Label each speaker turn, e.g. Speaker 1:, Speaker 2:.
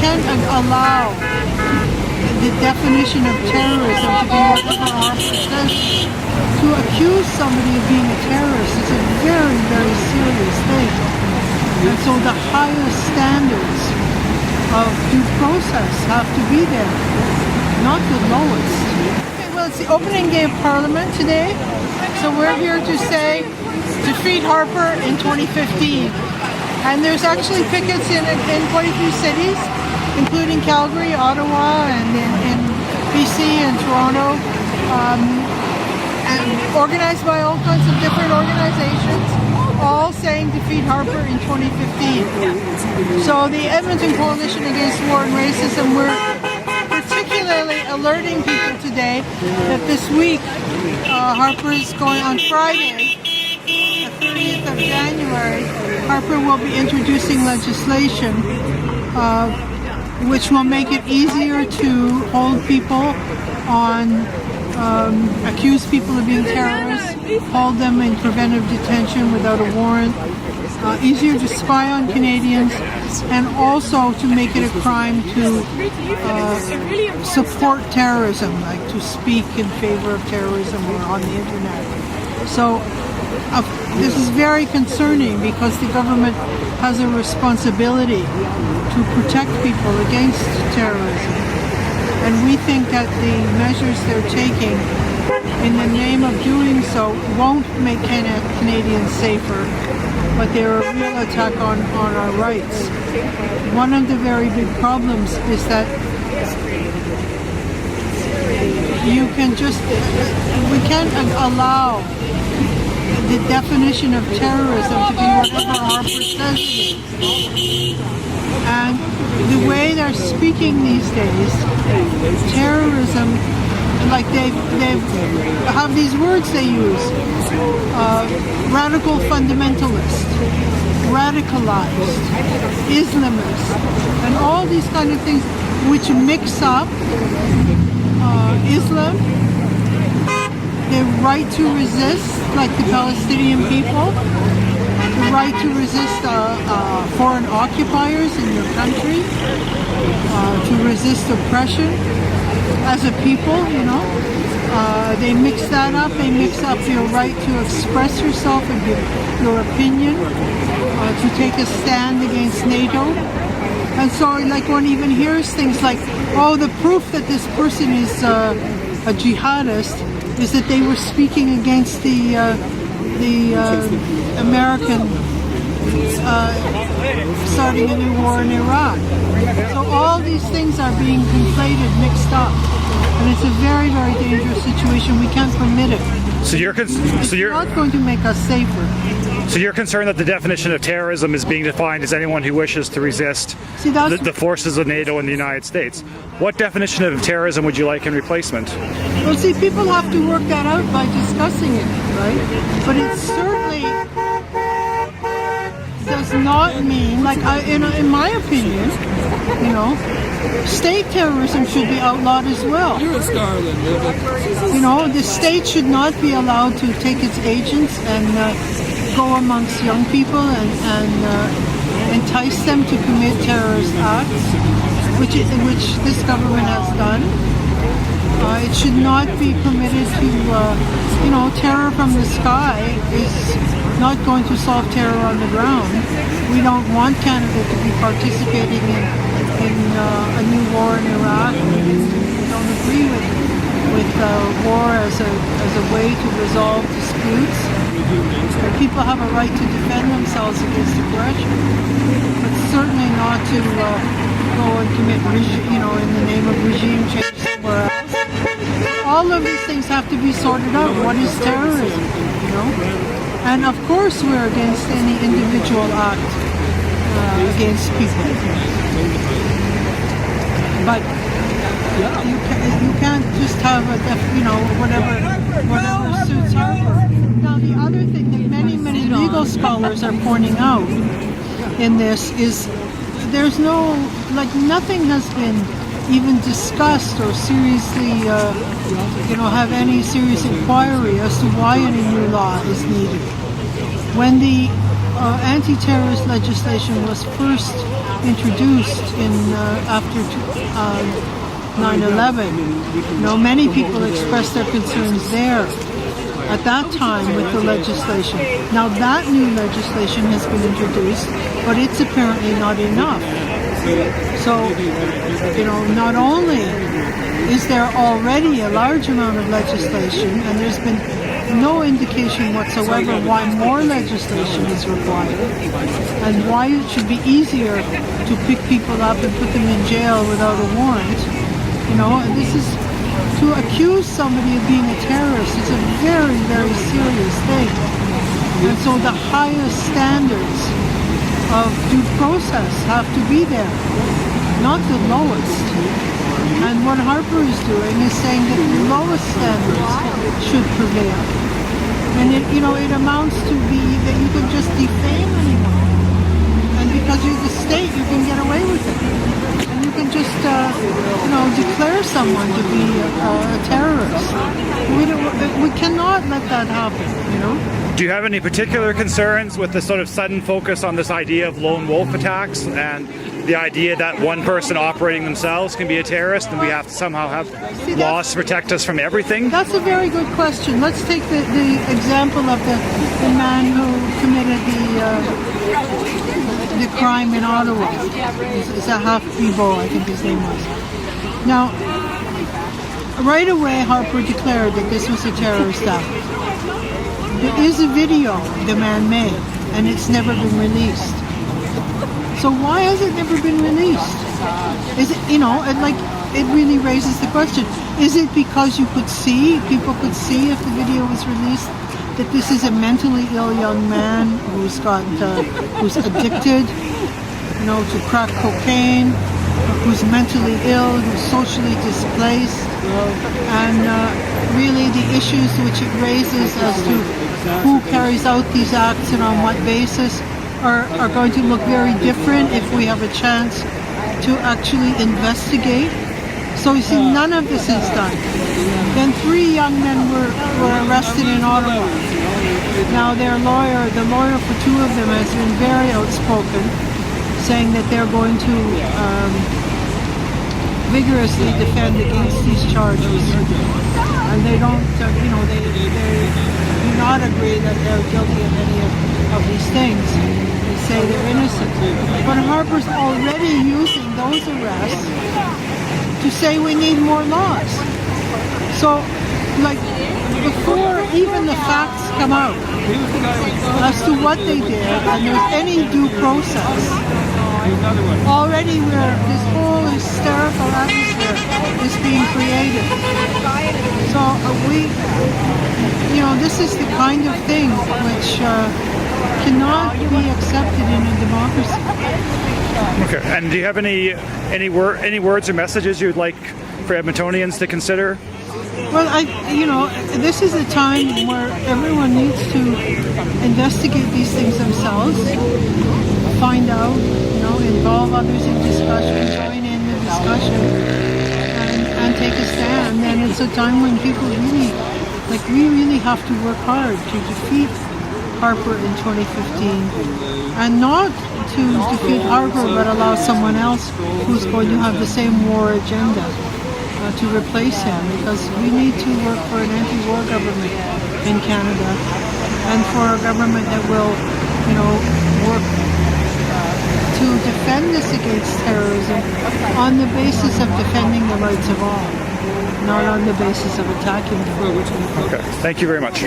Speaker 1: can't allow the definition of terrorism to be whatever Harper says. To accuse somebody of being a terrorist is a very, very serious thing. And so the highest standards of due process have to be there, not the lowest. Okay, well, it's the opening day of Parliament today, so we're here to say, defeat Harper in 2015. And there's actually pickets in quite a few cities, including Calgary, Ottawa, and in BC and Toronto, and organized by all kinds of different organizations, all saying defeat Harper in 2015. So the Edmonton Coalition Against War and Racism, we're particularly alerting people today that this week Harper is going on Friday, the 30th of January, Harper will be introducing legislation which will make it easier to hold people on, accuse people of being terrorists, hold them in preventive detention without a warrant, easier to spy on Canadians, and also to make it a crime to support terrorism, like to speak in favor of terrorism or on the internet. So this is very concerning because the government has a responsibility to protect people against terrorism. And we think that the measures they're taking in the name of doing so won't make Canadians safer, but they're a real attack on our rights. One of the very big problems is that we can't allow the definition of terrorism to be whatever Harper says it is. And the way they're speaking these days, terrorism, like they have these words they use, radical fundamentalist, radicalized, Islamist, and all these kind of things which mix up Islam, the right to resist, like the Palestinian people, the right to resist foreign occupiers in your country, to resist oppression as a people, they mix that up. They mix up your right to express yourself and give your opinion, to take a stand against NATO. And so, like, one even hears things like, oh, the proof that this person is a jihadist is that they were speaking against the American starting a new war in Iraq. So all these things are being conflated, mixed up, and it's a very, very dangerous situation. We can't permit it.
Speaker 2: So you're
Speaker 1: not going to make us safer.
Speaker 2: So you're concerned that the definition of terrorism is being defined as anyone who wishes to resist the forces of NATO and the United States. What definition of terrorism would you like in replacement?
Speaker 1: Well, see, people have to work that out by discussing it, right? But it certainly does not mean, like, in my opinion, state terrorism should be outlawed as well. The state should not be allowed to take its agents and go amongst young people and entice them to commit terrorist acts, which this government has done. It should not be permitted to, terror from the sky is not going to solve terror on the ground. We don't want Canada to be participating in a new war in Iraq. We don't agree with war as a way to resolve disputes. People have a right to defend themselves against aggression, but certainly not to go and commit, in the name of regime change somewhere else. All of these things have to be sorted out. What is terrorism? And of course, we're against any individual act against people. But you can't just have whatever suits Harper. Now, the other thing that many legal scholars are pointing out in this is there's nothing has been even discussed or seriously, have any serious inquiry as to why any new law is needed. When the anti-terrorist legislation was first introduced in after 9/11. Many people expressed their concerns there at that time with the legislation. Now that new legislation has been introduced, but it's apparently not enough. So, not only is there already a large amount of legislation, and there's been no indication whatsoever why more legislation is required, and why it should be easier to pick people up and put them in jail without a warrant. This is to accuse somebody of being a terrorist. It's a very, very serious thing. And so the highest standards of due process have to be there, not the lowest. And what Harper is doing is saying that the lowest standards should prevail. And it amounts to be that you can just defame anyone. And because you're the state, you can get away with it. And you can just, declare someone to be a terrorist. We cannot let that happen,
Speaker 2: Do you have any particular concerns with the sort of sudden focus on this idea of lone wolf attacks and the idea that one person operating themselves can be a terrorist and we have to somehow have laws to protect us from everything?
Speaker 1: That's a very good question. Let's take the example of the man who committed the crime in Ottawa. Zehaf-Bibeau, I think his name was. Now, right away Harper declared that this was a terrorist act. There is a video the man made, and it's never been released. So why has it never been released? Is it, it really raises the question. Is it because people could see if the video was released that this is a mentally ill young man who's addicted, to crack cocaine, who's mentally ill, who's socially displaced, and really the issues which it raises as to who carries out these acts and on what basis are going to look very different if we have a chance to actually investigate. So you see, none of this is done. Then 3 young men were arrested in Ottawa. Now the lawyer for 2 of them has been very outspoken, saying that they're going to vigorously defend against these charges, and they don't, they do not agree that they're guilty of any of these things. They say they're innocent. But Harper's already using those arrests to say we need more laws. So, before even the facts come out as to what they did, and there's any due process, already this whole hysterical atmosphere is being created. So this is the kind of thing which cannot be accepted in a democracy.
Speaker 2: Okay. And do you have any words or messages you'd like for Edmontonians to consider?
Speaker 1: Well, this is a time where everyone needs to investigate these things themselves, find out, involve others in discussion, join in the discussion, and take a stand. And it's a time when people we really have to work hard to defeat Harper in 2015, and not to defeat Harper, but allow someone else who's going to have the same war agenda to replace him, because we need to work for an anti-war government in Canada, and for a government that will, work to defend us against terrorism on the basis of defending the rights of all, not on the basis of attacking them.
Speaker 2: Okay, thank you very much.